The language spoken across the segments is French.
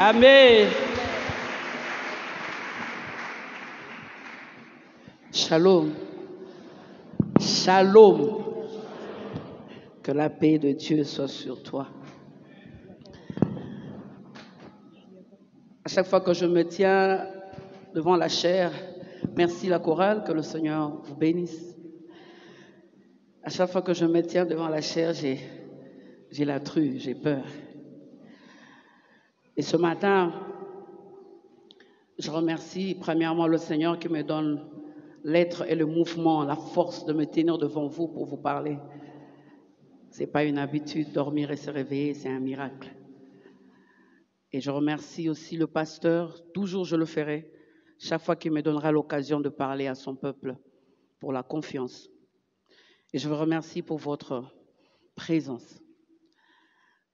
Amen. Shalom. Shalom. Que la paix de Dieu soit sur toi. À chaque fois que je me tiens devant la chair, merci la chorale, que le Seigneur vous bénisse. À chaque fois que je me tiens devant la chair, j'ai la true, j'ai peur. Et ce matin, je remercie premièrement le Seigneur qui me donne l'être et le mouvement, la force de me tenir devant vous pour vous parler. Ce n'est pas une habitude, dormir et se réveiller, c'est un miracle. Et je remercie aussi le pasteur, toujours je le ferai, chaque fois qu'il me donnera l'occasion de parler à son peuple, pour la confiance. Et je vous remercie pour votre présence.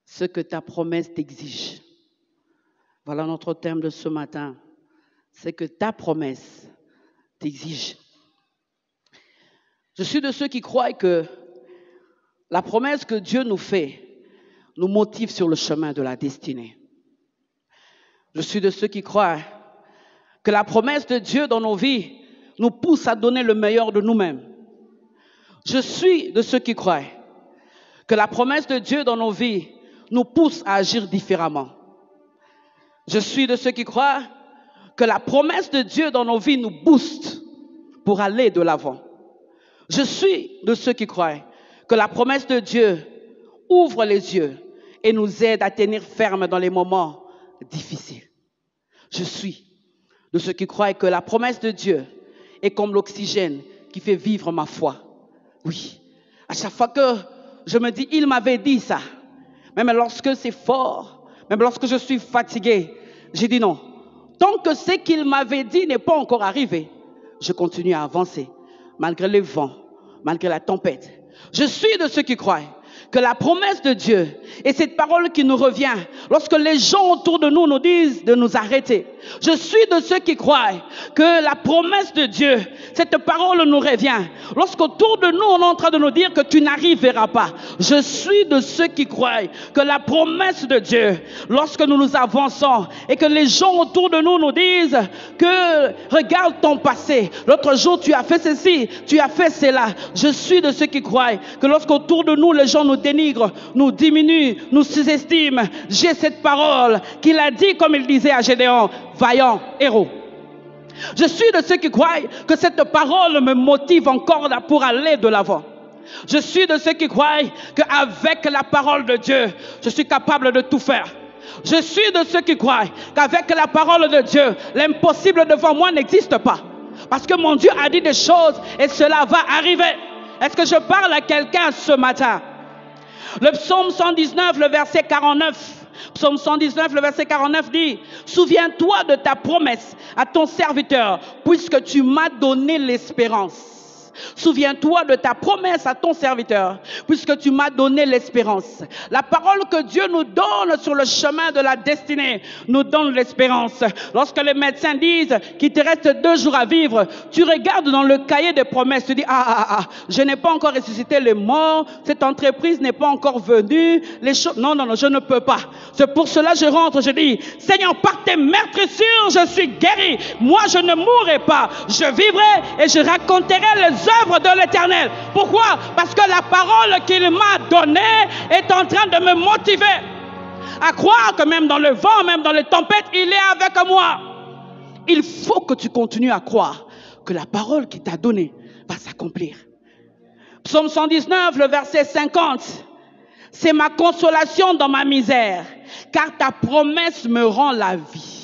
Ce que ta promesse t'exige. Voilà notre thème de ce matin. C'est que ta promesse t'exige. Je suis de ceux qui croient que la promesse que Dieu nous fait nous motive sur le chemin de la destinée. Je suis de ceux qui croient que la promesse de Dieu dans nos vies nous pousse à donner le meilleur de nous-mêmes. Je suis de ceux qui croient que la promesse de Dieu dans nos vies nous pousse à agir différemment. Je suis de ceux qui croient que la promesse de Dieu dans nos vies nous booste pour aller de l'avant. Je suis de ceux qui croient que la promesse de Dieu ouvre les yeux et nous aide à tenir ferme dans les moments difficiles. Je suis de ceux qui croient que la promesse de Dieu est comme l'oxygène qui fait vivre ma foi. Oui, à chaque fois que je me dis, il m'avait dit ça, même lorsque c'est fort, même lorsque je suis fatigué, j'ai dit non. Tant que ce qu'il m'avait dit n'est pas encore arrivé, je continue à avancer, malgré les vents, malgré la tempête. Je suis de ceux qui croient que la promesse de Dieu est cette parole qui nous revient lorsque les gens autour de nous nous disent de nous arrêter. Je suis de ceux qui croient que la promesse de Dieu, cette parole nous revient lorsqu'autour de nous on est en train de nous dire que tu n'arriveras pas. Je suis de ceux qui croient que la promesse de Dieu, lorsque nous nous avançons et que les gens autour de nous nous disent que regarde ton passé, l'autre jour tu as fait ceci, tu as fait cela. Je suis de ceux qui croient que lorsqu'autour de nous les gens nous dénigrent, nous diminuent, nous sous-estiment, j'ai cette parole qu'il a dit comme il disait à Gédéon, vaillant héros. Je suis de ceux qui croient que cette parole me motive encore pour aller de l'avant. Je suis de ceux qui croient qu'avec la parole de Dieu, je suis capable de tout faire. Je suis de ceux qui croient qu'avec la parole de Dieu, l'impossible devant moi n'existe pas. Parce que mon Dieu a dit des choses et cela va arriver. Est-ce que je parle à quelqu'un ce matin? Le psaume 119, le verset 49. Psaume 119, le verset 49 dit, « Souviens-toi de ta promesse à ton serviteur, puisque tu m'as donné l'espérance. » Souviens-toi de ta promesse à ton serviteur, puisque tu m'as donné l'espérance. La parole que Dieu nous donne sur le chemin de la destinée nous donne l'espérance. Lorsque les médecins disent qu'il te reste 2 jours à vivre, tu regardes dans le cahier des promesses, tu dis, je n'ai pas encore ressuscité les morts, cette entreprise n'est pas encore venue, les choses, non, je ne peux pas. C'est pour cela que je rentre, je dis, Seigneur, par tes meurtrissures, je suis guéri. Moi, je ne mourrai pas. Je vivrai et je raconterai les œuvres de l'Éternel. Pourquoi? Parce que la parole qu'il m'a donnée est en train de me motiver à croire que même dans le vent, même dans les tempêtes, il est avec moi. Il faut que tu continues à croire que la parole qu'il t'a donnée va s'accomplir. Psaume 119, le verset 50. C'est ma consolation dans ma misère, car ta promesse me rend la vie.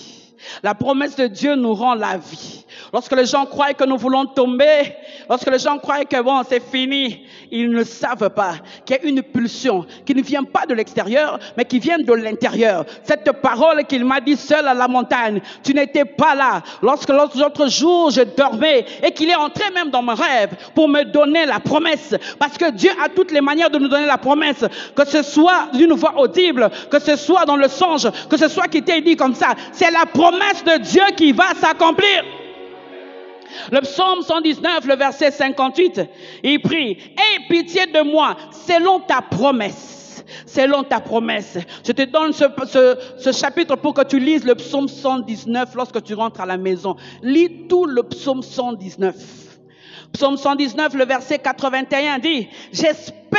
La promesse de Dieu nous rend la vie. Lorsque les gens croient que nous voulons tomber, lorsque les gens croient que bon, c'est fini, ils ne savent pas qu'il y a une pulsion qui ne vient pas de l'extérieur, mais qui vient de l'intérieur. Cette parole qu'il m'a dit seul à la montagne, tu n'étais pas là. Lorsque l'autre jour, je dormais et qu'il est entré même dans mon rêve pour me donner la promesse. Parce que Dieu a toutes les manières de nous donner la promesse. Que ce soit d'une voix audible, que ce soit dans le songe, que ce soit qui t'ait dit comme ça. C'est la promesse de Dieu qui va s'accomplir. Le psaume 119, le verset 58, il prie, « Aie pitié de moi selon ta promesse. selon ta promesse. Je te donne ce chapitre pour que tu lises le psaume 119 lorsque tu rentres à la maison. Lis tout le psaume 119. Psaume 119, le verset 81 dit, j'espère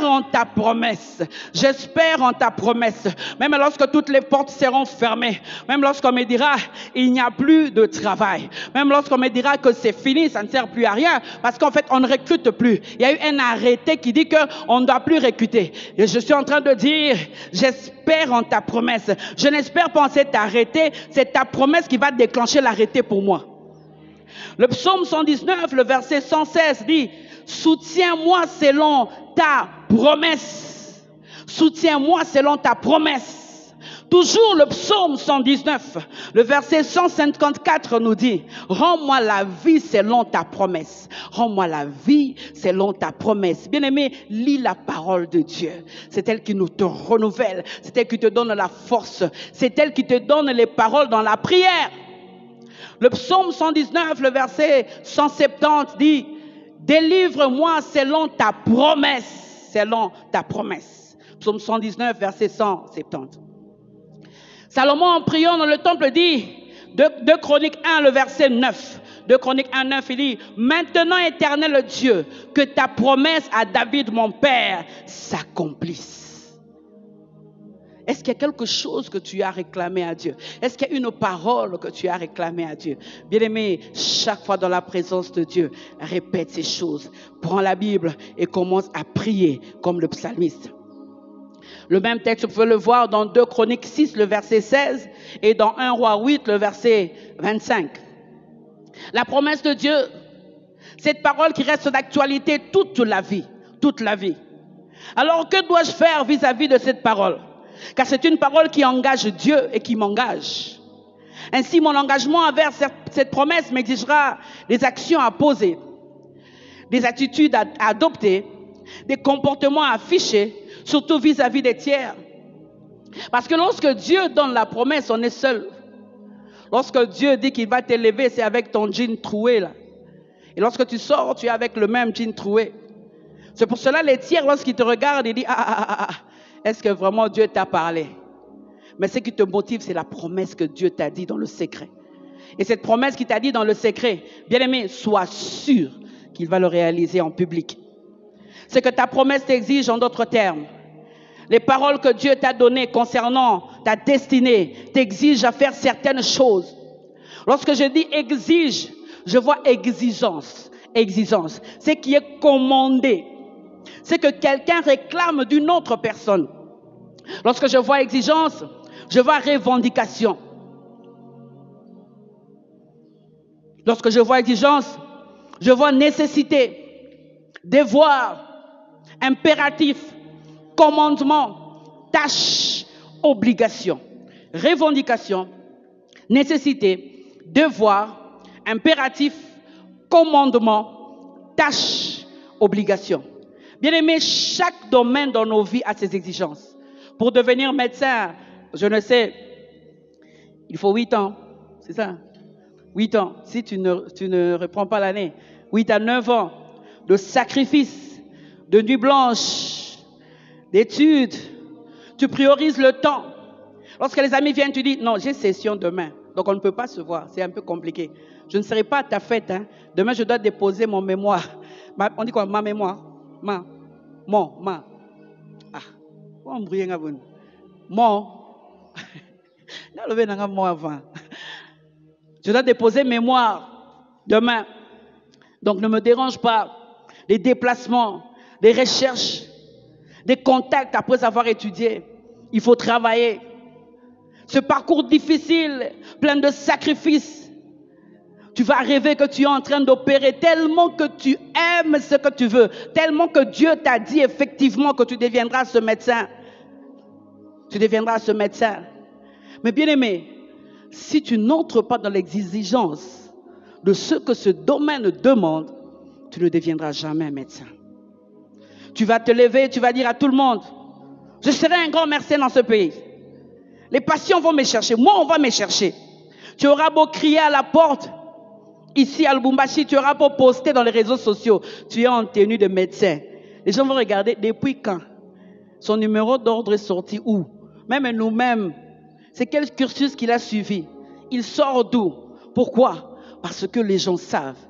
en ta promesse. J'espère en ta promesse. Même lorsque toutes les portes seront fermées. Même lorsqu'on me dira, il n'y a plus de travail. Même lorsqu'on me dira que c'est fini, ça ne sert plus à rien. Parce qu'en fait, on ne recrute plus. Il y a eu un arrêté qui dit qu'on ne doit plus recruter. Et je suis en train de dire, j'espère en ta promesse. Je n'espère pas en cet arrêté. C'est ta promesse qui va déclencher l'arrêté pour moi. Le psaume 119, le verset 116 dit, soutiens-moi selon ta promesse. Soutiens-moi selon ta promesse. Toujours le psaume 119, le verset 154 nous dit, rends-moi la vie selon ta promesse. Rends-moi la vie selon ta promesse. Bien-aimé, lis la parole de Dieu. C'est elle qui nous te renouvelle. C'est elle qui te donne la force. C'est elle qui te donne les paroles dans la prière. Le psaume 119, le verset 170 dit, délivre-moi selon ta promesse, selon ta promesse. Psaume 119, verset 170. Salomon, en priant dans le temple, dit, 2 Chroniques 1, le verset 9. 2 Chroniques 1, 9, il dit, maintenant, éternel Dieu, que ta promesse à David, mon père, s'accomplisse. Est-ce qu'il y a quelque chose que tu as réclamé à Dieu? Est-ce qu'il y a une parole que tu as réclamée à Dieu? Bien-aimé, chaque fois dans la présence de Dieu, répète ces choses. Prends la Bible et commence à prier comme le psalmiste. Le même texte, vous pouvez le voir dans 2 Chroniques 6, le verset 16, et dans 1 Roi 8, le verset 25. La promesse de Dieu, cette parole qui reste d'actualité toute la vie, toute la vie. Alors, que dois-je faire vis-à-vis de cette parole? Car c'est une parole qui engage Dieu et qui m'engage. Ainsi, mon engagement envers cette promesse m'exigera des actions à poser, des attitudes à adopter, des comportements à afficher, surtout vis-à-vis des tiers. Parce que lorsque Dieu donne la promesse, on est seul. Lorsque Dieu dit qu'il va t'élever, c'est avec ton jean troué là. Et lorsque tu sors, tu es avec le même jean troué. C'est pour cela les tiers, lorsqu'ils te regardent, ils disent est-ce que vraiment Dieu t'a parlé? Mais ce qui te motive, c'est la promesse que Dieu t'a dit dans le secret. Et cette promesse qu'il t'a dit dans le secret, bien-aimé, sois sûr qu'il va le réaliser en public. Ce que ta promesse t'exige, en d'autres termes. Les paroles que Dieu t'a données concernant ta destinée t'exigent à faire certaines choses. Lorsque je dis exige, je vois exigence. Exigence. Ce qui est commandé. C'est que quelqu'un réclame d'une autre personne. Lorsque je vois exigence, je vois revendication. Lorsque je vois exigence, je vois nécessité, devoir, impératif, commandement, tâche, obligation. Revendication, nécessité, devoir, impératif, commandement, tâche, obligation. Bien-aimé, chaque domaine dans nos vies a ses exigences. Pour devenir médecin, je ne sais, il faut 8 ans, c'est ça? 8 ans, si tu ne reprends pas l'année. 8 à 9 ans de sacrifice, de nuit blanche, d'études. Tu priorises le temps. Lorsque les amis viennent, tu dis, non, j'ai session demain, donc on ne peut pas se voir, c'est un peu compliqué. Je ne serai pas à ta fête, hein. Demain, je dois déposer mon mémoire. On dit quoi? Ma mémoire. Ma. Ah. On brille un peu. Mon. Je dois déposer mémoire demain. Donc ne me dérange pas. Les déplacements, les recherches, des contacts après avoir étudié. Il faut travailler. Ce parcours difficile, plein de sacrifices. Tu vas rêver que tu es en train d'opérer tellement que tu aimes ce que tu veux, tellement que Dieu t'a dit effectivement que tu deviendras ce médecin. Tu deviendras ce médecin. Mais bien aimé, si tu n'entres pas dans l'exigence de ce que ce domaine demande, tu ne deviendras jamais médecin. Tu vas te lever, tu vas dire à tout le monde, je serai un grand médecin dans ce pays. Les patients vont me chercher, moi on va me chercher. Tu auras beau crier à la porte, ici à Lubumbashi, tu auras beau poster dans les réseaux sociaux, tu es en tenue de médecin. Les gens vont regarder, depuis quand? Son numéro d'ordre est sorti où? Même nous-mêmes, c'est quel cursus qu'il a suivi? Il sort d'où? Pourquoi? Parce que les gens savent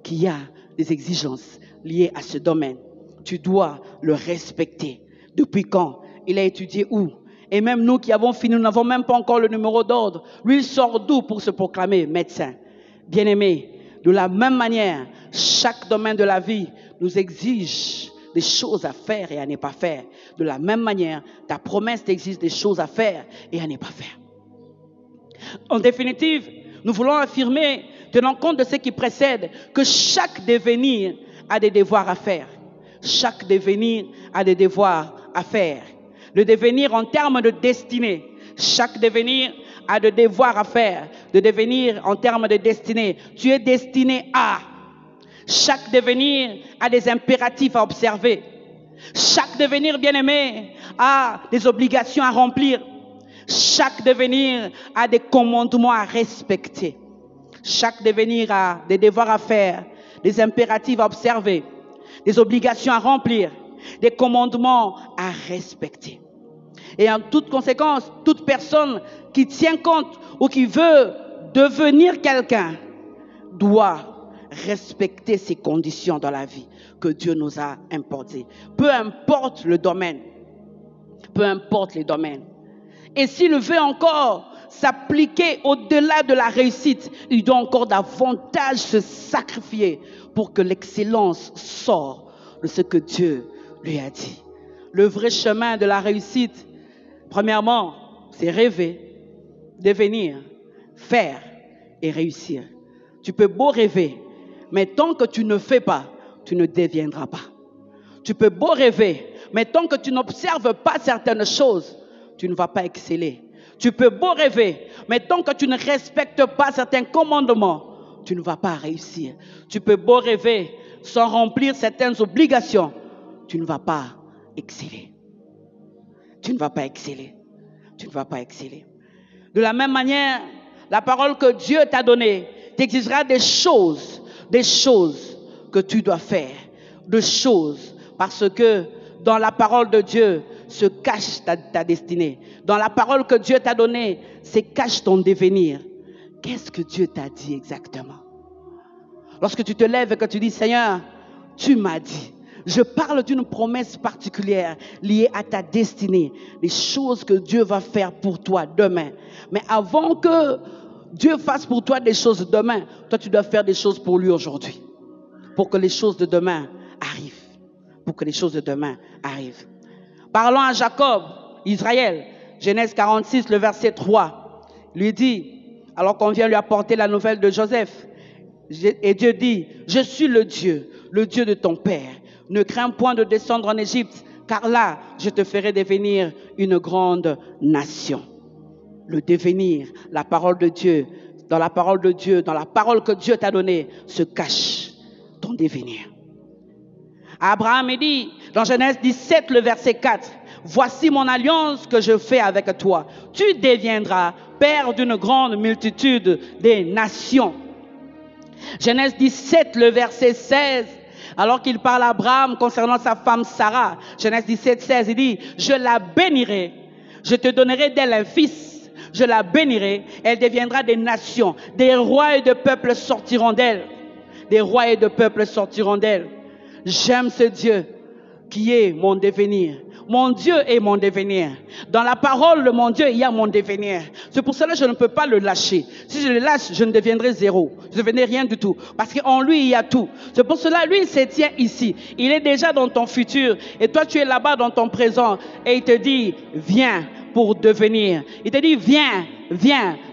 qu'il y a des exigences liées à ce domaine. Tu dois le respecter. Depuis quand? Il a étudié où? Et même nous qui avons fini, nous n'avons même pas encore le numéro d'ordre. Lui, il sort d'où pour se proclamer médecin? Bien-aimé, de la même manière, chaque domaine de la vie nous exige des choses à faire et à ne pas faire. De la même manière, ta promesse t'exige des choses à faire et à ne pas faire. En définitive, nous voulons affirmer, tenant compte de ce qui précède, que chaque devenir a des devoirs à faire. Chaque devenir a des devoirs à faire. Le devenir en termes de destinée. Chaque devenir a des devoirs à faire. De devenir en termes de destinée. Tu es destiné à. Chaque devenir a des impératifs à observer. Chaque devenir, bien-aimé, a des obligations à remplir. Chaque devenir a des commandements à respecter. Chaque devenir a des devoirs à faire, des impératifs à observer, des obligations à remplir, des commandements à respecter. Et en toute conséquence, toute personne qui tient compte ou qui veut devenir quelqu'un doit respecter ces conditions dans la vie que Dieu nous a imposées. Peu importe le domaine, peu importe les domaines. Et s'il veut encore s'appliquer au-delà de la réussite, il doit encore davantage se sacrifier pour que l'excellence sorte de ce que Dieu lui a dit. Le vrai chemin de la réussite, premièrement, c'est rêver, devenir, faire et réussir. Tu peux beau rêver, mais tant que tu ne fais pas, tu ne deviendras pas. Tu peux beau rêver, mais tant que tu n'observes pas certaines choses, tu ne vas pas exceller. Tu peux beau rêver, mais tant que tu ne respectes pas certains commandements, tu ne vas pas réussir. Tu peux beau rêver sans remplir certaines obligations, tu ne vas pas exceller. Tu ne vas pas exceller. Tu ne vas pas exceller. De la même manière, la parole que Dieu t'a donnée t'exigera des choses que tu dois faire, des choses, parce que dans la parole de Dieu se cache ta destinée. Dans la parole que Dieu t'a donnée, se cache ton devenir. Qu'est-ce que Dieu t'a dit exactement? Lorsque tu te lèves et que tu dis, Seigneur, tu m'as dit. Je parle d'une promesse particulière liée à ta destinée, les choses que Dieu va faire pour toi demain. Mais avant que Dieu fasse pour toi des choses demain, toi tu dois faire des choses pour lui aujourd'hui. Pour que les choses de demain arrivent. Pour que les choses de demain arrivent. Parlons à Jacob, Israël, Genèse 46, le verset 3. Il lui dit, alors qu'on vient lui apporter la nouvelle de Joseph, et Dieu dit, je suis le Dieu de ton père. Ne crains point de descendre en Égypte, car là, je te ferai devenir une grande nation. Le devenir, la parole de Dieu, dans la parole de Dieu, dans la parole que Dieu t'a donnée, se cache ton devenir. Abraham dit, dans Genèse 17, le verset 4, voici mon alliance que je fais avec toi. Tu deviendras père d'une grande multitude des nations. Genèse 17, le verset 16, alors qu'il parle à Abraham concernant sa femme Sarah. Genèse 17, 16, il dit, je la bénirai, je te donnerai d'elle un fils, je la bénirai, elle deviendra des nations, des rois et de peuples sortiront d'elle. Des rois et de peuples sortiront d'elle. J'aime ce Dieu qui est mon devenir. Mon Dieu est mon devenir. Dans la parole de mon Dieu, il y a mon devenir. C'est pour cela que je ne peux pas le lâcher. Si je le lâche, je ne deviendrai zéro. Je ne deviendrai rien du tout. Parce qu'en lui, il y a tout. C'est pour cela, lui, il se tient ici. Il est déjà dans ton futur. Et toi, tu es là-bas dans ton présent. Et il te dit, viens pour devenir. Il te dit, viens,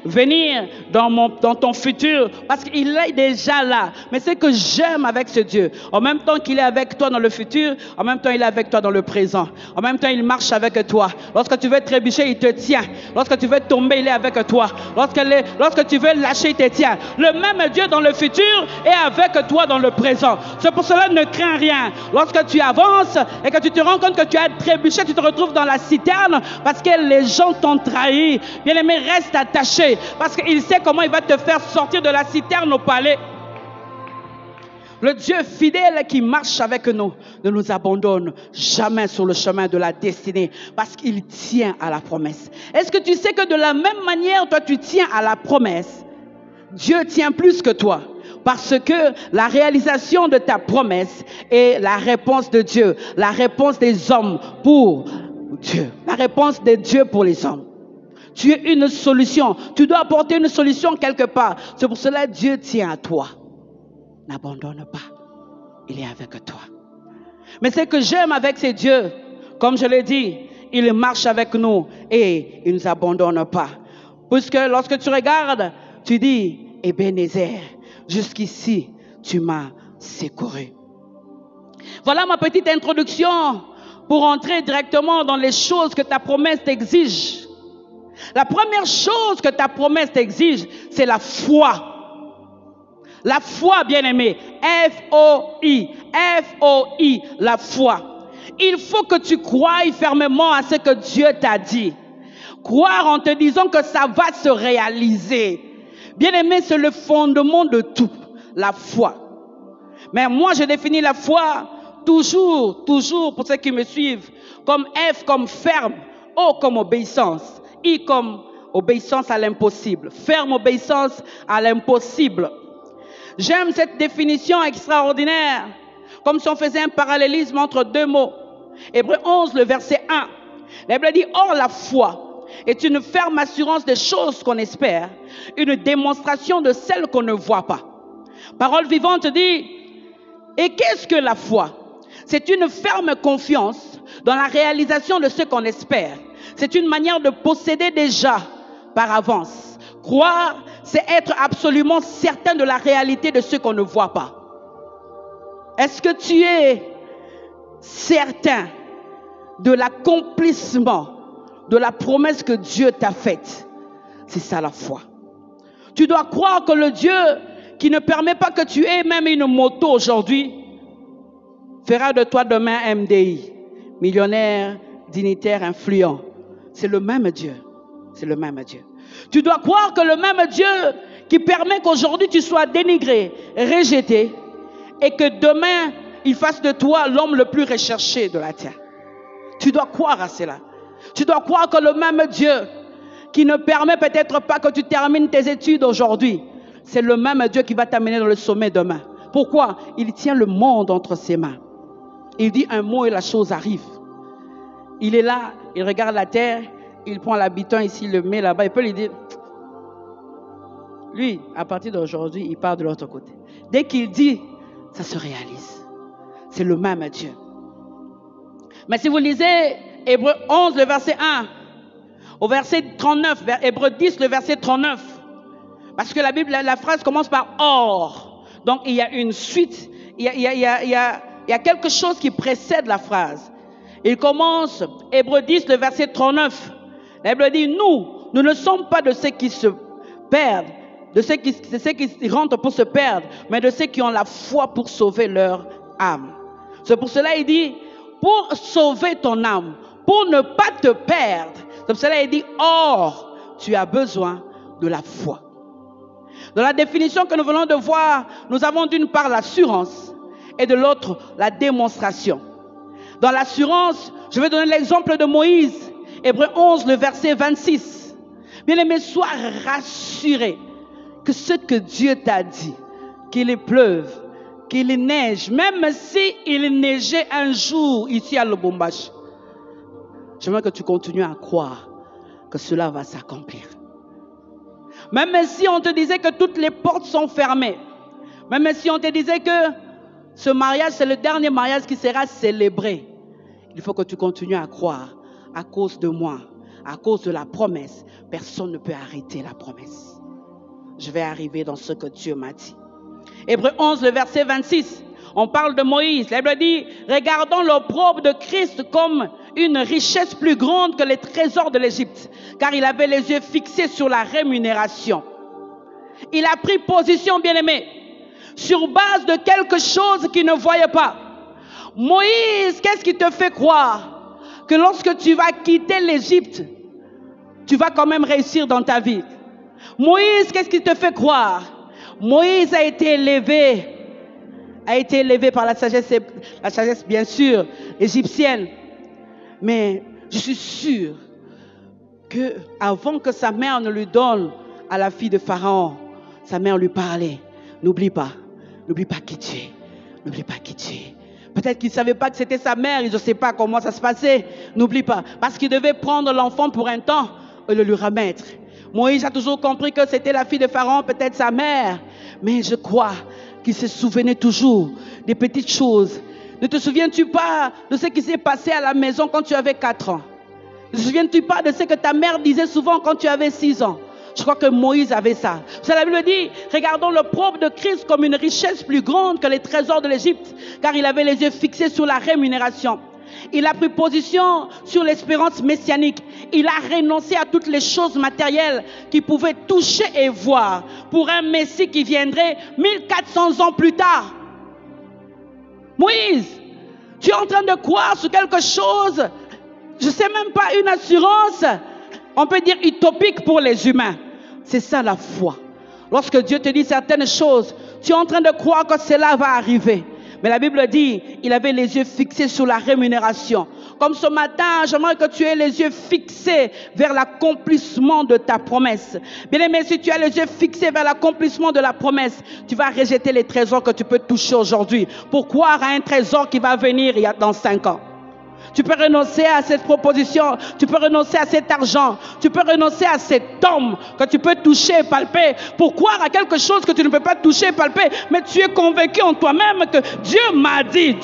venir dans ton futur, parce qu'il est déjà là. Mais c'est que j'aime avec ce Dieu. En même temps qu'il est avec toi dans le futur, en même temps il est avec toi dans le présent. En même temps il marche avec toi. Lorsque tu veux trébucher, il te tient. Lorsque tu veux tomber, il est avec toi. Lorsque tu veux lâcher, il te tient. Le même Dieu dans le futur est avec toi dans le présent. C'est pour cela, ne crains rien. Lorsque tu avances et que tu te rends compte que tu as trébuché, tu te retrouves dans la citerne parce que les gens t'ont trahi. Bien-aimé, reste attaché parce qu'il sait comment il va te faire sortir de la citerne au palais. Le Dieu fidèle qui marche avec nous ne nous abandonne jamais sur le chemin de la destinée parce qu'il tient à la promesse. Est-ce que tu sais que de la même manière, toi tu tiens à la promesse, Dieu tient plus que toi? Parce que la réalisation de ta promesse est la réponse de Dieu, la réponse des hommes pour Dieu, la réponse de Dieu pour les hommes. Tu es une solution, tu dois apporter une solution quelque part. C'est pour cela que Dieu tient à toi. N'abandonne pas, il est avec toi. Mais ce que j'aime avec ces dieux, comme je l'ai dit, il marche avec nous et il ne nous abandonne pas. Puisque lorsque tu regardes, tu dis, Ebenezer, jusqu'ici, tu m'as secouru. Voilà ma petite introduction pour entrer directement dans les choses que ta promesse t'exige. La première chose que ta promesse t'exige, c'est la foi. La foi, bien-aimé, F-O-I, F-O-I, la foi. Il faut que tu croies fermement à ce que Dieu t'a dit. Croire en te disant que ça va se réaliser. Bien-aimé, c'est le fondement de tout, la foi. Mais moi, je définis la foi toujours, pour ceux qui me suivent, comme F comme ferme, O comme obéissance, I comme obéissance à l'impossible, ferme obéissance à l'impossible. J'aime cette définition extraordinaire, comme si on faisait un parallélisme entre deux mots. Hébreux 11, le verset 1. La Bible dit, or la foi est une ferme assurance des choses qu'on espère, une démonstration de celles qu'on ne voit pas. Parole vivante dit, et qu'est-ce que la foi? C'est une ferme confiance dans la réalisation de ce qu'on espère. C'est une manière de posséder déjà par avance. Croire, c'est être absolument certain de la réalité de ce qu'on ne voit pas. Est-ce que tu es certain de l'accomplissement de la promesse que Dieu t'a faite? C'est ça la foi. Tu dois croire que le Dieu qui ne permet pas que tu aies même une moto aujourd'hui fera de toi demain MDI, millionnaire, dignitaire, influent. C'est le même Dieu. C'est le même Dieu. Tu dois croire que le même Dieu qui permet qu'aujourd'hui tu sois dénigré, rejeté, et que demain il fasse de toi l'homme le plus recherché de la terre. Tu dois croire à cela. Tu dois croire que le même Dieu qui ne permet peut-être pas que tu termines tes études aujourd'hui, c'est le même Dieu qui va t'amener dans le sommet demain. Pourquoi? Il tient le monde entre ses mains. Il dit un mot et la chose arrive. Il est là, il regarde la terre, il prend l'habitant ici, il le met là-bas, il peut lui dire, lui, à partir d'aujourd'hui, il part de l'autre côté. Dès qu'il dit, ça se réalise. C'est le même Dieu. Mais si vous lisez Hébreux 11, le verset 1, au verset 39, Hébreux 10, le verset 39, parce que la Bible, la phrase commence par or. Donc il y a une suite, il y a quelque chose qui précède la phrase. Il commence, Hébreux 10, le verset 39. La Bible dit, nous ne sommes pas de ceux qui se perdent, de ceux qui rentrent pour se perdre, mais de ceux qui ont la foi pour sauver leur âme. C'est pour cela qu'il dit, pour sauver ton âme, pour ne pas te perdre. C'est pour cela qu'il dit, or, tu as besoin de la foi. Dans la définition que nous venons de voir, nous avons d'une part l'assurance et de l'autre la démonstration. Dans l'assurance, je vais donner l'exemple de Moïse, Hébreux 11, le verset 26. Bien-aimé, sois rassuré que ce que Dieu t'a dit, qu'il pleuve, qu'il neige, même s'il neigeait un jour ici à Lubumbashi, j'aimerais que tu continues à croire que cela va s'accomplir. Même si on te disait que toutes les portes sont fermées, même si on te disait que ce mariage, c'est le dernier mariage qui sera célébré, il faut que tu continues à croire. À cause de moi, à cause de la promesse, personne ne peut arrêter la promesse. Je vais arriver dans ce que Dieu m'a dit. Hébreux 11, le verset 26, on parle de Moïse. La Bible dit, regardons l'opprobre de Christ comme une richesse plus grande que les trésors de l'Égypte, car il avait les yeux fixés sur la rémunération. Il a pris position, bien-aimé, sur base de quelque chose qu'il ne voyait pas. Moïse, qu'est-ce qui te fait croire que lorsque tu vas quitter l'Égypte, tu vas quand même réussir dans ta vie? Moïse, qu'est-ce qui te fait croire? Moïse a été élevé a été élevé par la sagesse bien sûr, égyptienne. Mais je suis sûre que avant que sa mère ne lui donne à la fille de Pharaon, sa mère lui parlait. N'oublie pas qui tu es. N'oublie pas qui tu es. Peut-être qu'il ne savait pas que c'était sa mère, je ne sais pas comment ça se passait. N'oublie pas, parce qu'il devait prendre l'enfant pour un temps et le lui remettre. Moïse a toujours compris que c'était la fille de Pharaon, peut-être sa mère. Mais je crois qu'il se souvenait toujours des petites choses. Ne te souviens-tu pas de ce qui s'est passé à la maison quand tu avais 4 ans? Ne te souviens-tu pas de ce que ta mère disait souvent quand tu avais 6 ans? Je crois que Moïse avait ça. La Bible dit, regardons le propre de Christ comme une richesse plus grande que les trésors de l'Égypte, car il avait les yeux fixés sur la rémunération. Il a pris position sur l'espérance messianique. Il a renoncé à toutes les choses matérielles qu'il pouvait toucher et voir pour un Messie qui viendrait 1400 ans plus tard. Moïse, tu es en train de croire sur quelque chose, je ne sais même pas, une assurance, on peut dire utopique pour les humains. C'est ça la foi. Lorsque Dieu te dit certaines choses, tu es en train de croire que cela va arriver. Mais la Bible dit, il avait les yeux fixés sur la rémunération. Comme ce matin, j'aimerais que tu aies les yeux fixés vers l'accomplissement de ta promesse. Bien aimé, si tu as les yeux fixés vers l'accomplissement de la promesse, tu vas rejeter les trésors que tu peux toucher aujourd'hui pour croire à un trésor qui va venir dans 5 ans. Tu peux renoncer à cette proposition, tu peux renoncer à cet argent, tu peux renoncer à cet homme que tu peux toucher et palper pour croire à quelque chose que tu ne peux pas toucher et palper, mais tu es convaincu en toi-même que Dieu m'a dit,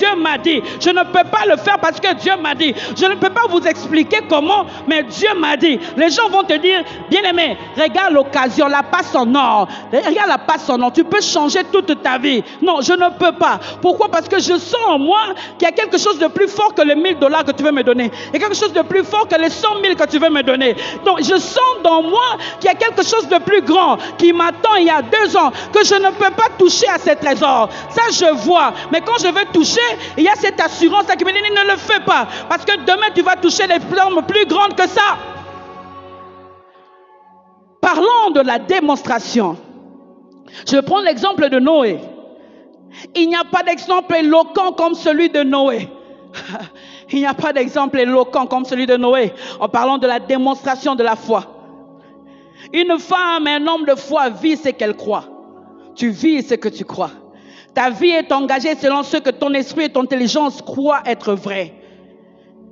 je ne peux pas le faire parce que Dieu m'a dit. Je ne peux pas vous expliquer comment, mais Dieu m'a dit. Les gens vont te dire, bien-aimé, regarde l'occasion, la passe en or, regarde la passe en or, tu peux changer toute ta vie. Non, je ne peux pas. Pourquoi? Parce que je sens en moi qu'il y a quelque chose de plus fort que les $1000 que tu veux me donner. Il y a quelque chose de plus fort que les 100 000 que tu veux me donner. Donc je sens dans moi qu'il y a quelque chose de plus grand qui m'attend il y a 2 ans, que je ne peux pas toucher à ces trésors. Ça je vois. Mais quand je veux toucher, il y a cette assurance qui me dit ne le fais pas. Parce que demain tu vas toucher des flammes plus grandes que ça. Parlons de la démonstration. Je vais prendre l'exemple de Noé. Il n'y a pas d'exemple éloquent comme celui de Noé. Il n'y a pas d'exemple éloquent comme celui de Noé en parlant de la démonstration de la foi. Une femme et un homme de foi vivent ce qu'elle croit. Tu vis ce que tu crois. Ta vie est engagée selon ce que ton esprit et ton intelligence croient être vrai.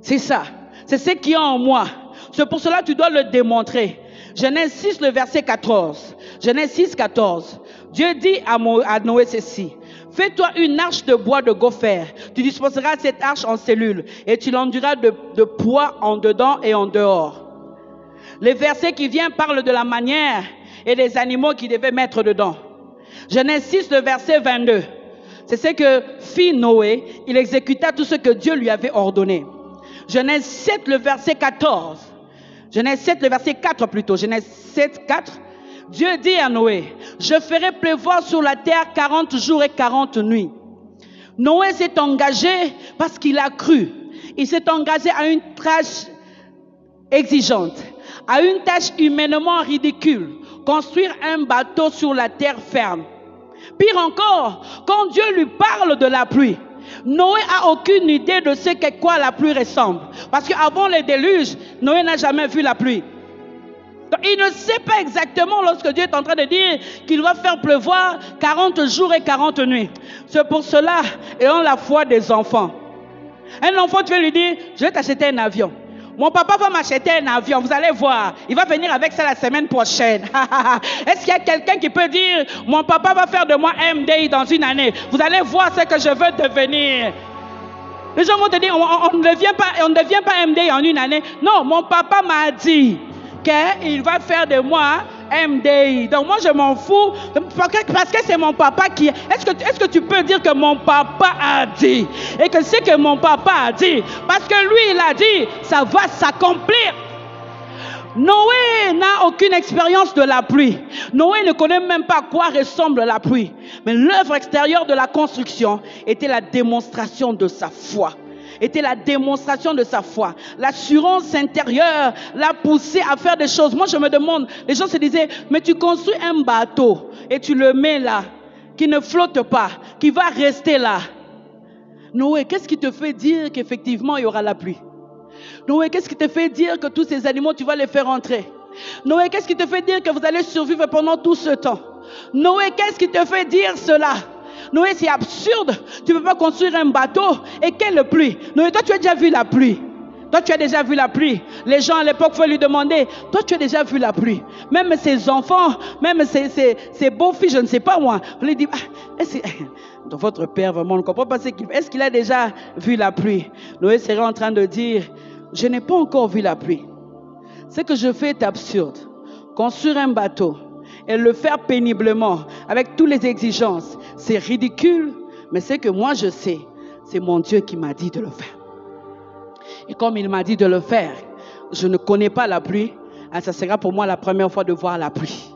C'est ça. C'est ce qui est en moi. C'est pour cela que tu dois le démontrer. Genèse 6, le verset 14. Genèse 6, 14. Dieu dit à Noé ceci. Fais-toi une arche de bois de gopher. Tu disposeras cette arche en cellules et tu l'enduras de poids en dedans et en dehors. Les versets qui viennent parlent de la manière et des animaux qu'il devait mettre dedans. Genèse 6, le verset 22. C'est ce que fit Noé. Il exécuta tout ce que Dieu lui avait ordonné. Genèse 7, le verset 14. Genèse 7, le verset 4 plutôt. Genèse 7, 4. Dieu dit à Noé, je ferai pleuvoir sur la terre 40 jours et 40 nuits. Noé s'est engagé parce qu'il a cru. Il s'est engagé à une tâche exigeante, à une tâche humainement ridicule, construire un bateau sur la terre ferme. Pire encore, quand Dieu lui parle de la pluie, Noé n'a aucune idée de ce qu'est quoi la pluie ressemble. Parce qu'avant les déluges, Noé n'a jamais vu la pluie. Donc, il ne sait pas exactement lorsque Dieu est en train de dire qu'il va faire pleuvoir 40 jours et 40 nuits. C'est pour cela, ayons la foi des enfants. Un enfant, tu vas lui dire, je vais t'acheter un avion. Mon papa va m'acheter un avion, vous allez voir. Il va venir avec ça la semaine prochaine. Est-ce qu'il y a quelqu'un qui peut dire, mon papa va faire de moi MDI dans une année. Vous allez voir ce que je veux devenir. Les gens vont te dire, on ne devient pas MDI en une année. Non, mon papa m'a dit qu'il va faire de moi MDI. Donc moi je m'en fous parce que c'est mon papa qui... Est-ce que tu peux dire que mon papa a dit et que ce que mon papa a dit, parce que lui il a dit, ça va s'accomplir. Noé n'a aucune expérience de la pluie. Noé ne connaît même pas à quoi ressemble la pluie. Mais l'œuvre extérieure de la construction était la démonstration de sa foi. Était la démonstration de sa foi. L'assurance intérieure l'a poussé à faire des choses. Moi, je me demande, les gens se disaient, mais tu construis un bateau et tu le mets là. qui ne flotte pas, qui va rester là. Noé, qu'est-ce qui te fait dire qu'effectivement il y aura la pluie? Noé, qu'est-ce qui te fait dire que tous ces animaux, tu vas les faire entrer? Noé, qu'est-ce qui te fait dire que vous allez survivre pendant tout ce temps? Noé, qu'est-ce qui te fait dire cela? Noé, c'est absurde. Tu ne peux pas construire un bateau. Et quelle pluie? Noé, toi, tu as déjà vu la pluie. Toi, tu as déjà vu la pluie. Les gens à l'époque pouvaient lui demander, toi, tu as déjà vu la pluie? Même ses enfants, même ses beaux-fils, je ne sais pas moi. On lui dit, donc votre père, vraiment, on ne comprend pas ce qu'il fait. Est-ce qu'il a déjà vu la pluie? Noé serait en train de dire, je n'ai pas encore vu la pluie. Ce que je fais est absurde. Construire un bateau et le faire péniblement, avec toutes les exigences, c'est ridicule. Mais ce que moi je sais, c'est mon Dieu qui m'a dit de le faire. Et comme il m'a dit de le faire, je ne connais pas la pluie. Ça sera pour moi la première fois de voir la pluie.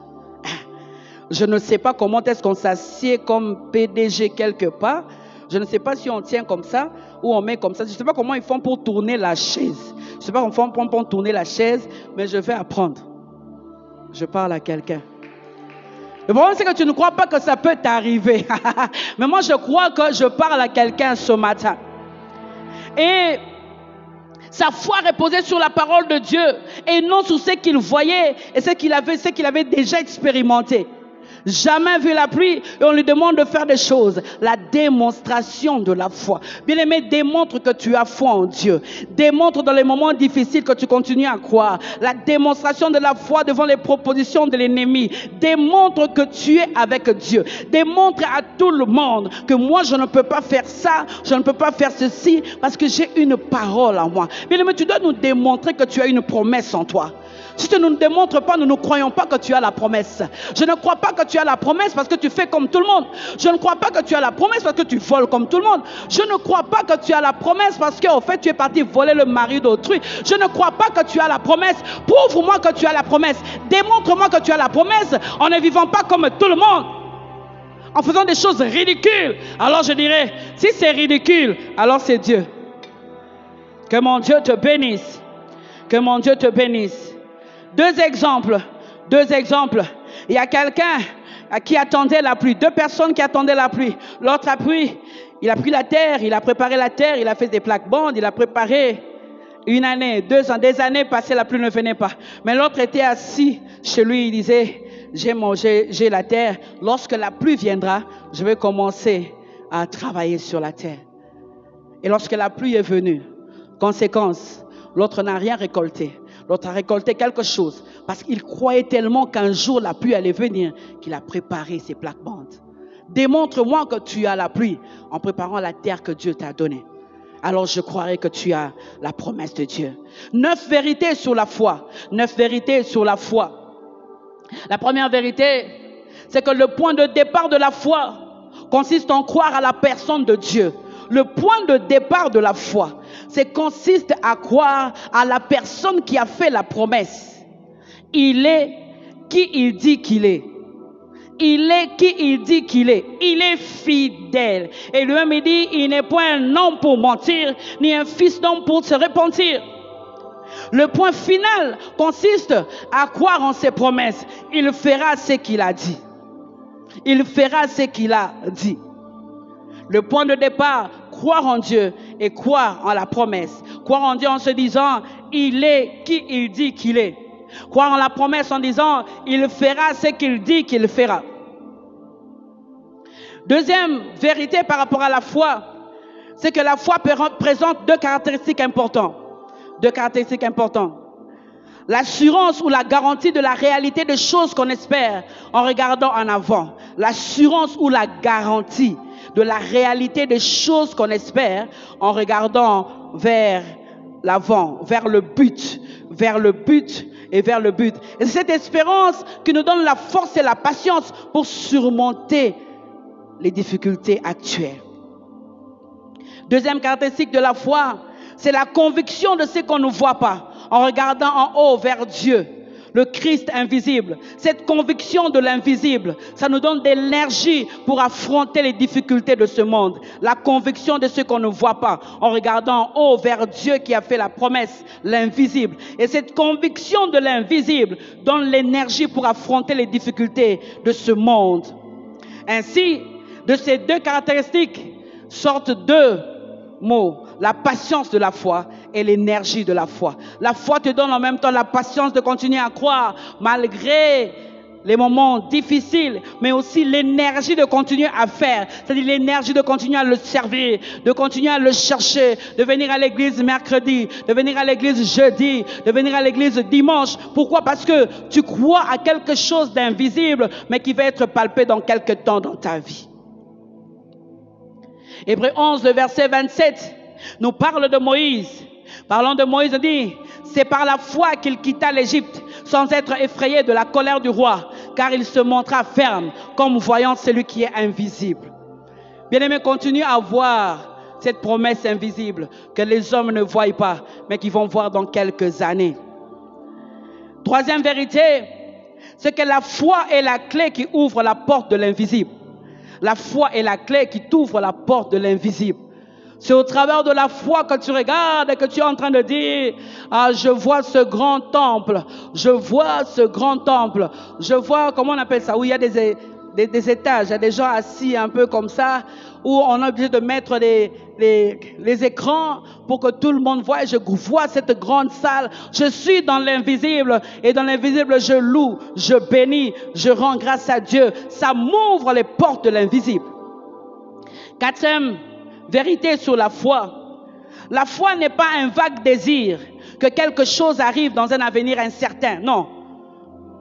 Je ne sais pas comment est-ce qu'on s'assied comme PDG quelque part. Je ne sais pas si on tient comme ça ou on met comme ça. Je ne sais pas comment ils font pour tourner la chaise. Je ne sais pas comment ils font pour tourner la chaise, mais je vais apprendre. Je parle à quelqu'un. Le problème, c'est que tu ne crois pas que ça peut t'arriver. Mais moi, je crois que je parle à quelqu'un ce matin. Et sa foi reposait sur la parole de Dieu et non sur ce qu'il voyait et ce qu'il avait déjà expérimenté. Jamais vu la pluie et on lui demande de faire des choses. La démonstration de la foi. Bien-aimé, démontre que tu as foi en Dieu. Démontre dans les moments difficiles que tu continues à croire. La démonstration de la foi devant les propositions de l'ennemi. Démontre que tu es avec Dieu. Démontre à tout le monde que moi je ne peux pas faire ça, je ne peux pas faire ceci parce que j'ai une parole en moi. Bien-aimé, tu dois nous démontrer que tu as une promesse en toi. Si tu ne nous démontres pas, nous ne croyons pas que tu as la promesse. Je ne crois pas que tu as la promesse parce que tu fais comme tout le monde. Je ne crois pas que tu as la promesse parce que tu voles comme tout le monde. Je ne crois pas que tu as la promesse parce qu'en fait tu es parti voler le mari d'autrui. Je ne crois pas que tu as la promesse. Prouve-moi que tu as la promesse. Démontre-moi que tu as la promesse en ne vivant pas comme tout le monde. En faisant des choses ridicules. Alors je dirais, si c'est ridicule, alors c'est Dieu. Que mon Dieu te bénisse. Que mon Dieu te bénisse. Deux exemples. Il y a quelqu'un qui attendait la pluie. Deux personnes qui attendaient la pluie. L'autre a pris la terre, il a préparé la terre, il a fait des plaques-bandes, il a préparé une année, 2 ans, des années passées, la pluie ne venait pas. Mais l'autre était assis chez lui, il disait, j'ai la terre. Lorsque la pluie viendra, je vais commencer à travailler sur la terre. Et lorsque la pluie est venue, conséquence, l'autre n'a rien récolté. L'autre a récolté quelque chose parce qu'il croyait tellement qu'un jour la pluie allait venir qu'il a préparé ses plaques-bandes. Démontre-moi que tu as la pluie en préparant la terre que Dieu t'a donnée. Alors je croirai que tu as la promesse de Dieu. 9 vérités sur la foi. 9 vérités sur la foi. La première vérité, c'est que le point de départ de la foi consiste en croire à la personne de Dieu. Le point de départ de la foi, consiste à croire à la personne qui a fait la promesse. Il est qui il dit qu'il est. Il est qui il dit qu'il est. Il est fidèle. Et lui-même il dit, il n'est point un homme pour mentir, ni un fils d'homme pour se repentir. Le point final consiste à croire en ses promesses. Il fera ce qu'il a dit. Il fera ce qu'il a dit. Le point de départ, croire en Dieu et croire en la promesse. Croire en Dieu en se disant, il est qui il dit qu'il est. Croire en la promesse en disant, il fera ce qu'il dit qu'il fera. Deuxième vérité par rapport à la foi, c'est que la foi présente 2 caractéristiques importantes. 2 caractéristiques importantes. L'assurance ou la garantie de la réalité des choses qu'on espère en regardant en avant. L'assurance ou la garantie de la réalité des choses qu'on espère en regardant vers l'avant, vers le but et vers le but. Et c'est cette espérance qui nous donne la force et la patience pour surmonter les difficultés actuelles. Deuxième caractéristique de la foi, c'est la conviction de ce qu'on ne voit pas en regardant en haut vers Dieu, le Christ invisible. Cette conviction de l'invisible, ça nous donne de l'énergie pour affronter les difficultés de ce monde. La conviction de ce qu'on ne voit pas en regardant en haut vers Dieu qui a fait la promesse, l'invisible. Et cette conviction de l'invisible donne l'énergie pour affronter les difficultés de ce monde. Ainsi, de ces deux caractéristiques sortent deux mots, la patience de la foi et l'énergie de la foi. La foi te donne en même temps la patience de continuer à croire malgré les moments difficiles, mais aussi l'énergie de continuer à faire, c'est-à-dire l'énergie de continuer à le servir, de continuer à le chercher, de venir à l'église mercredi, de venir à l'église jeudi, de venir à l'église dimanche. Pourquoi? Parce que tu crois à quelque chose d'invisible, mais qui va être palpé dans quelque temps dans ta vie. Hébreux 11, le verset 27, nous parle de Moïse. Parlant de Moïse, il dit, c'est par la foi qu'il quitta l'Égypte, sans être effrayé de la colère du roi, car il se montra ferme, comme voyant celui qui est invisible. Bien-aimés, continue à voir cette promesse invisible, que les hommes ne voient pas, mais qu'ils vont voir dans quelques années. Troisième vérité, c'est que la foi est la clé qui ouvre la porte de l'invisible. La foi est la clé qui t'ouvre la porte de l'invisible. C'est au travers de la foi que tu regardes et que tu es en train de dire, ah, je vois ce grand temple, je vois ce grand temple, je vois, comment on appelle ça, où il y a des étages, il y a des gens assis un peu comme ça, où on est obligé de mettre les écrans pour que tout le monde voit. Je vois cette grande salle, je suis dans l'invisible, et dans l'invisible, je loue, je bénis, je rends grâce à Dieu. Ça m'ouvre les portes de l'invisible. Quatrième vérité sur la foi. La foi n'est pas un vague désir que quelque chose arrive dans un avenir incertain. Non.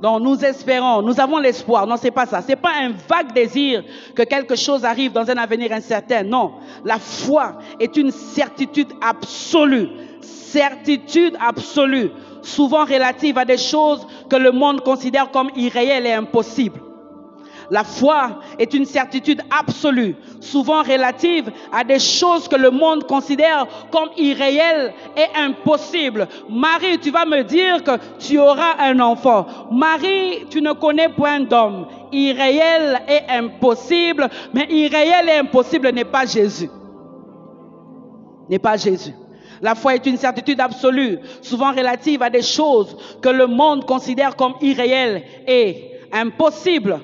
Non, nous espérons, nous avons l'espoir. Non, c'est pas ça. C'est pas un vague désir que quelque chose arrive dans un avenir incertain. Non. La foi est une certitude absolue. Certitude absolue. Souvent relative à des choses que le monde considère comme irréelles et impossibles. La foi est une certitude absolue, souvent relative à des choses que le monde considère comme irréelles et impossibles. Marie, tu vas me dire que tu auras un enfant. Marie, tu ne connais point d'homme. Irréel et impossible, mais irréel et impossible n'est pas Jésus. N'est pas Jésus. La foi est une certitude absolue, souvent relative à des choses que le monde considère comme irréelles et impossibles.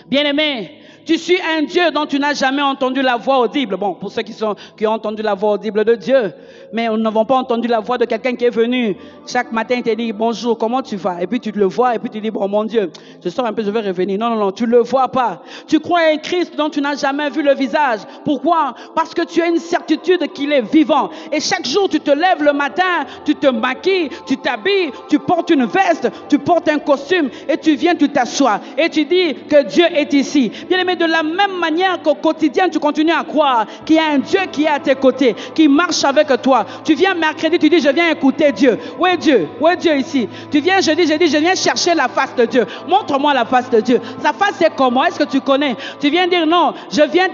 Bien-aimé, tu suis un Dieu dont tu n'as jamais entendu la voix audible. Bon, pour ceux qui ont entendu la voix audible de Dieu, mais nous n'avons pas entendu la voix de quelqu'un qui est venu chaque matin et te dit bonjour, comment tu vas? Et puis tu le vois et puis tu dis bon mon Dieu, je sors un peu, je vais revenir. Non, non, non, tu le vois pas. Tu crois à un Christ dont tu n'as jamais vu le visage. Pourquoi? Parce que tu as une certitude qu'il est vivant. Et chaque jour tu te lèves le matin, tu te maquilles, tu t'habilles, tu portes une veste, tu portes un costume et tu viens, tu t'assois et tu dis que Dieu est ici. Bien-aimé, de la même manière qu'au quotidien, tu continues à croire qu'il y a un Dieu qui est à tes côtés, qui marche avec toi. Tu viens mercredi, tu dis, je viens écouter Dieu. Où est Dieu? Où est Dieu ici? Tu viens jeudi, je viens chercher la face de Dieu. Montre-moi la face de Dieu. Sa face, c'est comment? Est-ce que tu connais? Tu viens dire, non, je viens,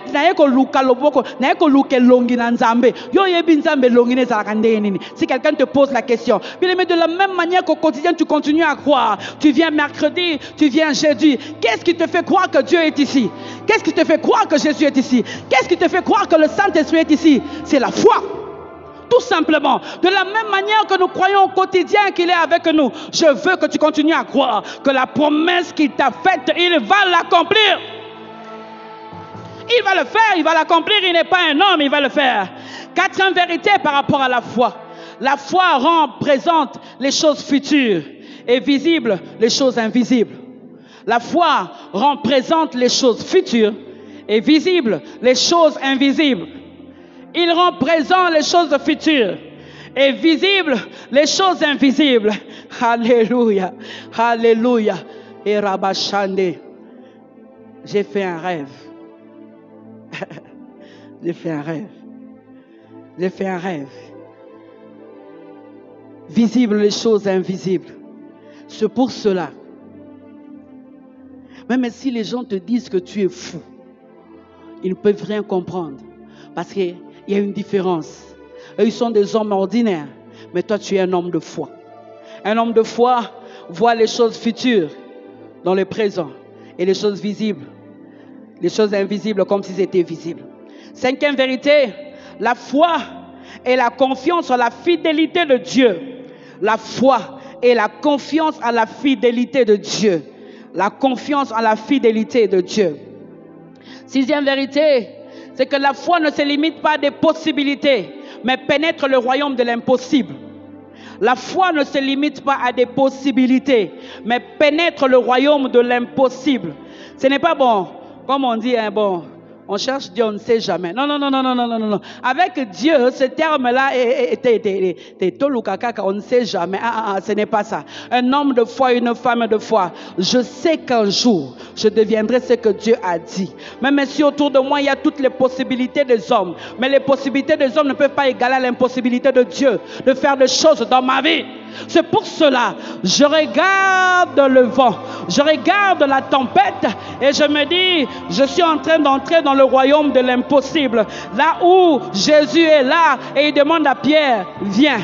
si quelqu'un te pose la question. Bien aimé, de la même manière qu'au quotidien, tu continues à croire. Tu viens mercredi, tu viens jeudi. Qu'est-ce qui te fait croire que Dieu est ici? Qu'est-ce qui te fait croire que Jésus est ici? Qu'est-ce qui te fait croire que le Saint-Esprit est ici? C'est la foi. Tout simplement. De la même manière que nous croyons au quotidien qu'il est avec nous, je veux que tu continues à croire que la promesse qu'il t'a faite, il va l'accomplir. Il va le faire, il va l'accomplir. Il n'est pas un homme, il va le faire. Quatrième vérité par rapport à la foi. La foi rend présente les choses futures et visibles les choses invisibles. La foi rend présente les choses futures et visibles les choses invisibles. Il rend présent les choses futures et visibles les choses invisibles. Alléluia, alléluia. Et Rabachande, j'ai fait un rêve. J'ai fait un rêve. J'ai fait un rêve. Visibles les choses invisibles. C'est pour cela. Même si les gens te disent que tu es fou, ils ne peuvent rien comprendre. Parce qu'il y a une différence. Eux, ils sont des hommes ordinaires. Mais toi, tu es un homme de foi. Un homme de foi voit les choses futures dans le présent. Et les choses visibles. Les choses invisibles comme si c'était visible. Cinquième vérité, la foi et la confiance en la fidélité de Dieu. La foi et la confiance en la fidélité de Dieu. La confiance en la fidélité de Dieu. Sixième vérité, c'est que la foi ne se limite pas à des possibilités, mais pénètre le royaume de l'impossible. La foi ne se limite pas à des possibilités, mais pénètre le royaume de l'impossible. Ce n'est pas bon, comme on dit, hein, bon, on cherche Dieu, on ne sait jamais. Non, non, non, non, non, non, non, non. Avec Dieu, ce terme-là est tolukakaka, on ne sait jamais. Ce n'est pas ça. Un homme de foi, une femme de foi. Je sais qu'un jour, je deviendrai ce que Dieu a dit. Même si autour de moi, il y a toutes les possibilités des hommes. Mais les possibilités des hommes ne peuvent pas égaler l'impossibilité de Dieu de faire des choses dans ma vie. C'est pour cela, je regarde le vent, je regarde la tempête et je me dis, je suis en train d'entrer dans le royaume de l'impossible. Là où Jésus est là et il demande à Pierre, viens.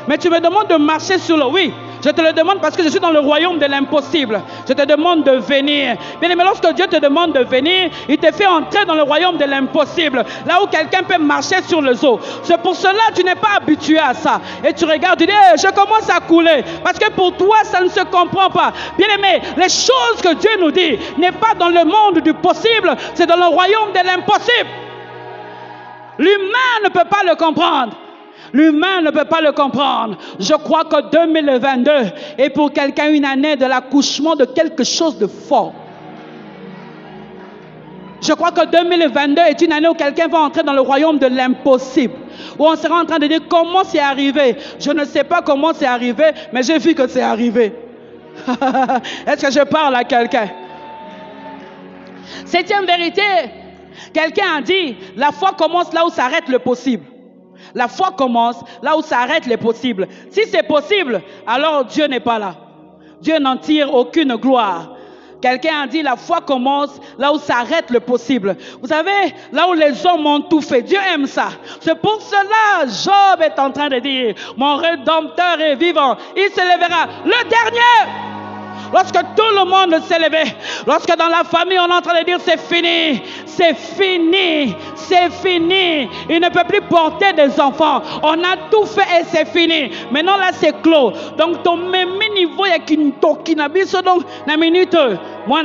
Mais tu me demandes de marcher sur l'eau. Oui, je te le demande parce que je suis dans le royaume de l'impossible. Je te demande de venir. Mais lorsque Dieu te demande de venir, il te fait entrer dans le royaume de l'impossible. Là où quelqu'un peut marcher sur les eaux. C'est pour cela que tu n'es pas habitué à ça. Et tu regardes, tu dis, je commence à couler. Parce que pour toi, ça ne se comprend pas. Bien aimé, les choses que Dieu nous dit n'est pas dans le monde du possible, c'est dans le royaume de l'impossible. L'humain ne peut pas le comprendre. L'humain ne peut pas le comprendre. Je crois que 2022 est pour quelqu'un une année de l'accouchement de quelque chose de fort. Je crois que 2022 est une année où quelqu'un va entrer dans le royaume de l'impossible. Où on sera en train de dire comment c'est arrivé. Je ne sais pas comment c'est arrivé, mais j'ai vu que c'est arrivé. Est-ce que je parle à quelqu'un? Septième vérité, quelqu'un a dit, la foi commence là où s'arrête le possible. La foi commence là où s'arrêtent les possibles. Si c'est possible, alors Dieu n'est pas là. Dieu n'en tire aucune gloire. Quelqu'un a dit, la foi commence là où s'arrête le possible. Vous savez, là où les hommes ont tout fait, Dieu aime ça. C'est pour cela, Job est en train de dire, mon Rédempteur est vivant. Il se lèvera le dernier. Lorsque tout le monde s'est levé, lorsque dans la famille on est en train de dire c'est fini, c'est fini, c'est fini. Il ne peut plus porter des enfants. On a tout fait et c'est fini. Maintenant là c'est clos. Donc ton même niveau il y a qu'une tokinabiso donc la minute. Moi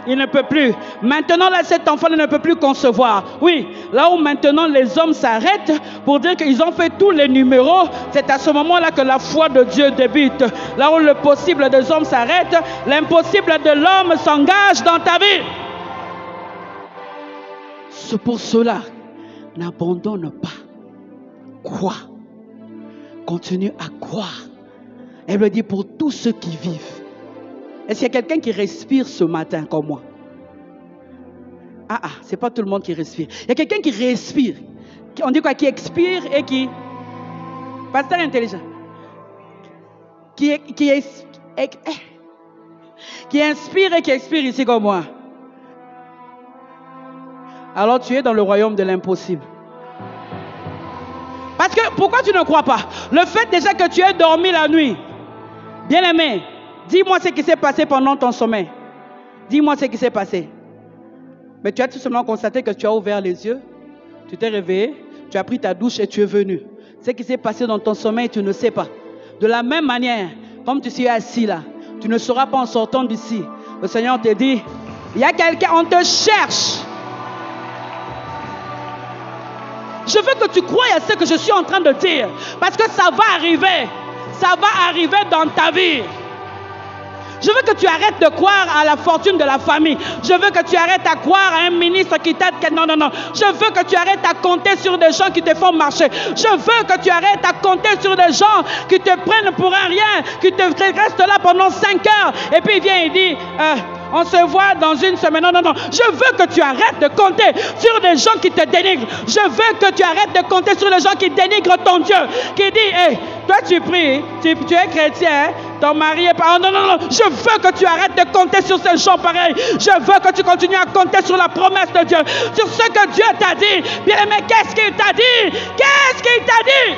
il ne peut plus. Maintenant là cet enfant ne peut plus concevoir. Oui, là où maintenant les hommes s'arrêtent pour dire qu'ils ont fait tous les numéros, c'est à ce moment-là que la foi de Dieu débute. Là où le possible des hommes s'arrête, l'impossible de l'homme s'engage dans ta vie. C'est pour cela, n'abandonne pas. Crois. Continue à croire. Elle me dit pour tous ceux qui vivent. Est-ce qu'il y a quelqu'un qui respire ce matin comme moi? C'est pas tout le monde qui respire. Il y a quelqu'un qui respire. On dit quoi? Qui expire et qui... Pasteur intelligent. Qui inspire et qui expire ici comme moi. Alors tu es dans le royaume de l'impossible. Parce que, pourquoi tu ne crois pas? Le fait déjà que tu aies dormi la nuit. Bien-aimé, dis-moi ce qui s'est passé pendant ton sommeil. Dis-moi ce qui s'est passé. Mais tu as tout simplement constaté que tu as ouvert les yeux, tu t'es réveillé, tu as pris ta douche et tu es venu. Ce qui s'est passé dans ton sommeil, tu ne sais pas. De la même manière, comme tu suis assis là, tu ne sauras pas en sortant d'ici. Le Seigneur te dit, il y a quelqu'un, on te cherche. Je veux que tu croies à ce que je suis en train de dire. Parce que ça va arriver. Ça va arriver dans ta vie. Je veux que tu arrêtes de croire à la fortune de la famille. Je veux que tu arrêtes à croire à un ministre qui t'aide. Non, non, non. Je veux que tu arrêtes à compter sur des gens qui te font marcher. Je veux que tu arrêtes à compter sur des gens qui te prennent pour un rien, qui te restent là pendant 5 heures. Et puis il vient et dit... on se voit dans une semaine. Non, non, non. Je veux que tu arrêtes de compter sur des gens qui te dénigrent. Je veux que tu arrêtes de compter sur les gens qui dénigrent ton Dieu. Qui dit, hey, toi tu pries, tu es chrétien, ton mari est pas... Oh, non, non, non. Je veux que tu arrêtes de compter sur ces gens pareils. Je veux que tu continues à compter sur la promesse de Dieu. Sur ce que Dieu t'a dit. Bien aimé, qu'est-ce qu'il t'a dit? Qu'est-ce qu'il t'a dit?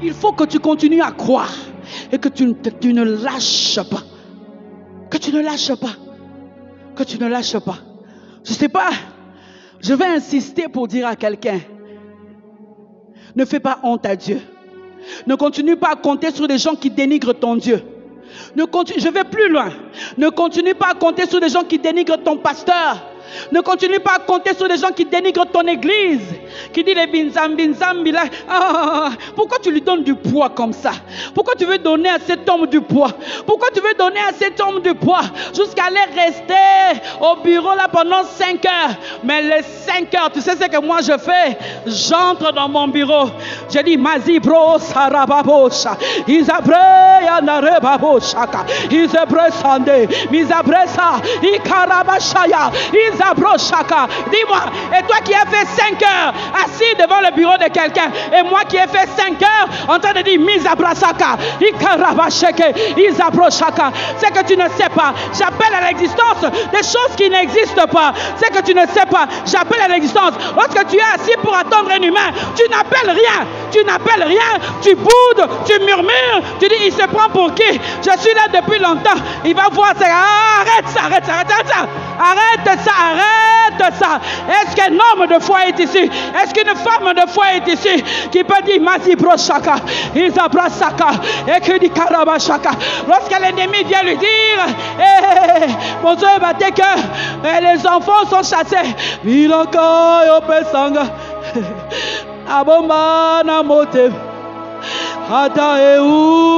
Il faut que tu continues à croire. Et que tu ne lâches pas. Que tu ne lâches pas. Que tu ne lâches pas. Je ne sais pas. Je vais insister pour dire à quelqu'un. Ne fais pas honte à Dieu. Ne continue pas à compter sur des gens qui dénigrent ton Dieu. Je vais plus loin. Ne continue pas à compter sur des gens qui dénigrent ton pasteur. Ne continue pas à compter sur des gens qui dénigrent ton église, qui disent les binzambi là. Pourquoi tu lui donnes du poids comme ça? Pourquoi tu veux donner à cet homme du poids? Pourquoi tu veux donner à cet homme du poids jusqu'à aller rester au bureau là pendant 5 heures? Mais les 5 heures, tu sais ce que moi je fais? J'entre dans mon bureau. Je dis Mazibro Sarababosha, Isabre Yanarebabosha, Isabre Sande, Misabresa, Ikarabashaya, Isabrosaka. Dis-moi, et toi qui as fait 5 heures assis devant le bureau de quelqu'un, et moi qui ai fait 5 heures en train de dire Misabrasaka, Ikarabasheke, Isabrosaka, c'est que tu ne sais pas. J'appelle à l'existence des choses qui n'existent pas. C'est que tu ne sais pas. J'appelle à l'existence. Lorsque tu es assis pour attendre un humain, tu n'appelles rien. Tu n'appelles rien. Tu boudes, tu murmures. Tu dis, il se prend pour qui? Je suis là depuis longtemps. Il va voir ça. Arrête ça, arrête ça, arrête ça. Arrête ça, arrête ça. Est-ce qu'un homme de foi est ici? Est-ce qu'une femme de foi est ici qui peut dire Masi Broshaka, Isabra Saka, et que dit Karabashaka? Lorsque l'ennemi vient lui dire, mon Dieu, dès que les enfants sont chassés, Vilaka Yopesanga, Aboma Namote, Hata e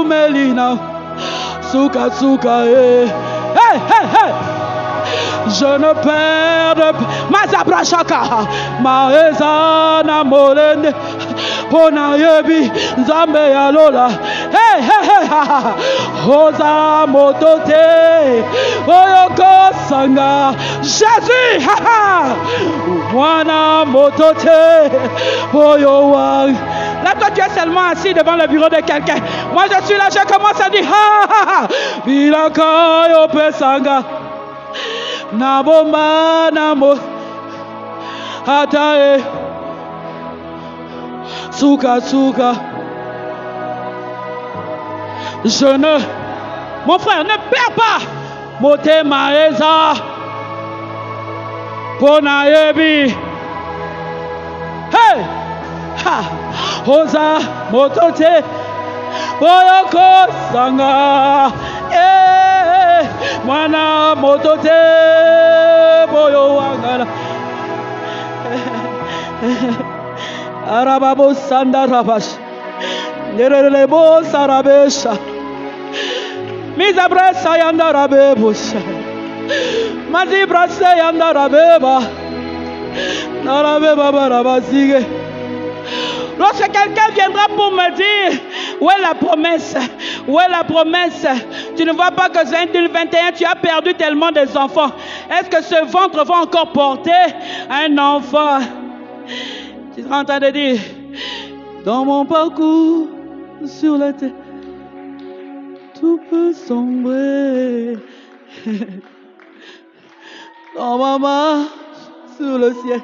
Melina, Suka Suka e. Hey, hey, hey! Je ne perds Mazabrashaka, Maezana Molende, Ponayebi, Zambe Alola, hey, hey, hey, Oza Motote, Oyoko Sanga, Jésus, Wana Motote, Oyowang. Là, toi, tu es seulement assis devant le bureau de quelqu'un. Moi, je suis là, je commence à dire, Bilaka Yopesanga. Nabomba namo Hatae Suka Suka. Mon frère, ne perds pas Mote Maeza Ponayebi. Hey! Ha! Oza Motote Oyoko Sanga. Mana motote boyo wangala Arababo sanda rabash Nerelebo sarabesha Mizabresa yanda rabebusha Mazibrasa yanda rabeba Narabeba barabazige. Lorsque quelqu'un viendra pour me dire, où est la promesse? Où est la promesse? Tu ne vois pas que en 2021, tu as perdu tellement des enfants. Est-ce que ce ventre va encore porter un enfant? Tu es en train de dire, dans mon parcours sur la terre, tout peut sombrer. Dans ma marche sur le ciel,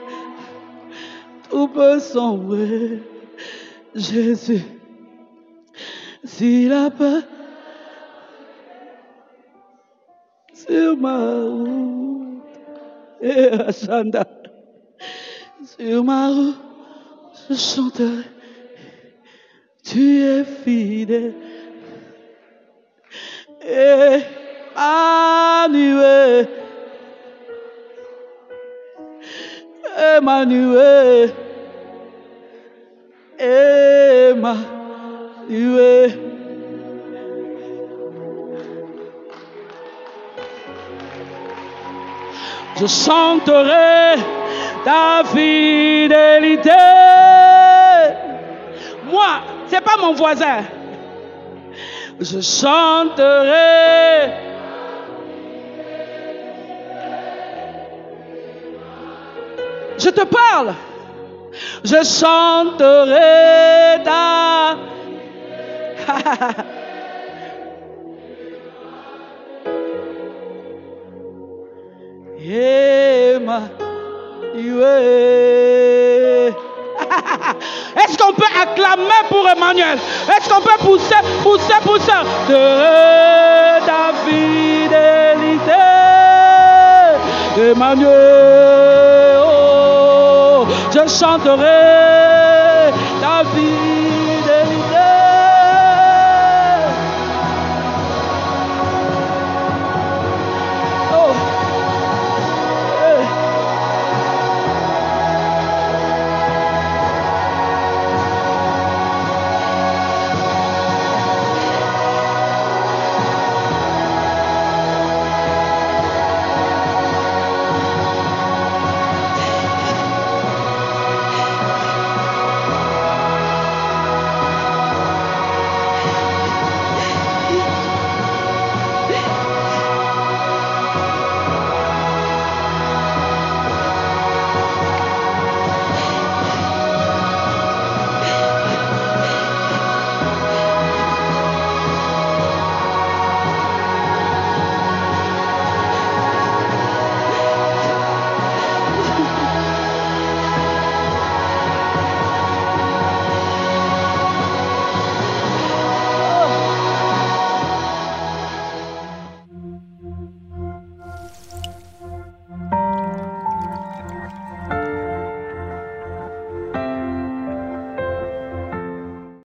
tout peut sombrer. Jésus, s'il a peur sur ma route, et Achanda, sur ma route, je chanterai, tu es fidèle, Emmanuel, Emmanuel, Emmanuel. Je chanterai ta fidélité. Moi, c'est pas mon voisin. Je chanterai. Je te parle. Je chanterai ta. Emmanuel. Est-ce qu'on peut acclamer pour Emmanuel? Est-ce qu'on peut pousser de ta fidélité, Emmanuel? Oh, je chanterai.